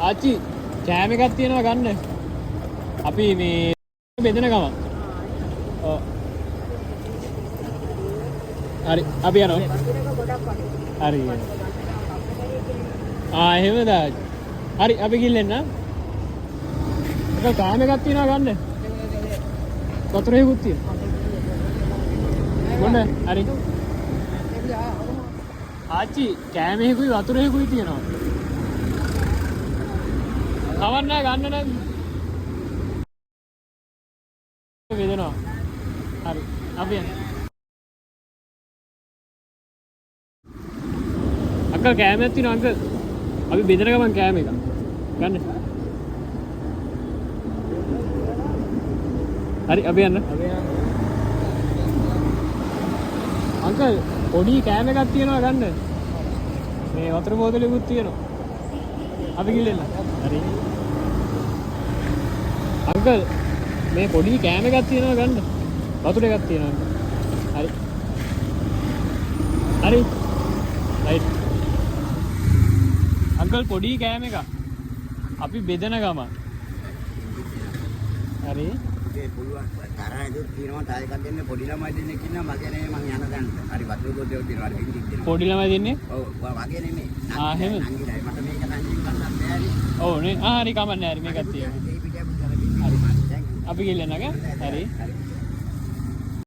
ආච්චි කෑම එකක් තියෙනවා ගන්න. අපි මේ බෙදෙන ගම. ඔව්. හරි අපි යනවා. හරි. එහෙමද? හරි අපි ගිල්ලෙන්න. ඒක කෑම එකක් තියෙනවා ගන්න. වතුරේකුත් තියෙනවා. මොන හරි. ආච්චි කෑමේකුයි වතුරේකුයි තියෙනවා. කවන්න ගන්න නැද්ද? වේදනවා. හරි. අපි යන්න. අක්කල් කෑමක් තියෙනවා අංකල්. අපි බෙදන ගමන් කෑම එක. ගන්න. හරි අපි යන්න. අංකල් පොඩි කෑම එකක් තියෙනවා ගන්න. මේ වතුර බෝතලෙකුත් තියෙනවා. අපි ගිල්ලෙන්න. හරි. අංකල් මේ පොඩි කෑම එකක් තියෙනවා ගන්න. වතුර එකක් තියෙනවා. හරි. හරි. රයිට්. අංකල් පොඩි කෑම එකක්. අපි බෙදන ගම. හරි. ඒ පුළුවන් තරහ දුක් තියෙනවා තාය එකක් දෙන්න පොඩි ළමයි දෙන්නෙක් ඉන්නවා මගේ නෙමෙයි මං යන දැන් හරි වතුර බෝතලයක් තියෙනවා හරි බින්දික් දෙනවා පොඩි ළමයි දෙන්නේ ඔව් මගේ නෙමෙයි එහෙම නංගිලා මට මේක නංගින් ගන්නත් බෑනේ ඔව් නේ හරි කමන්නේ හරි මේකක් තියෙනවා ඒ පිටියක් හරි අපි ගිල්ලනක හරි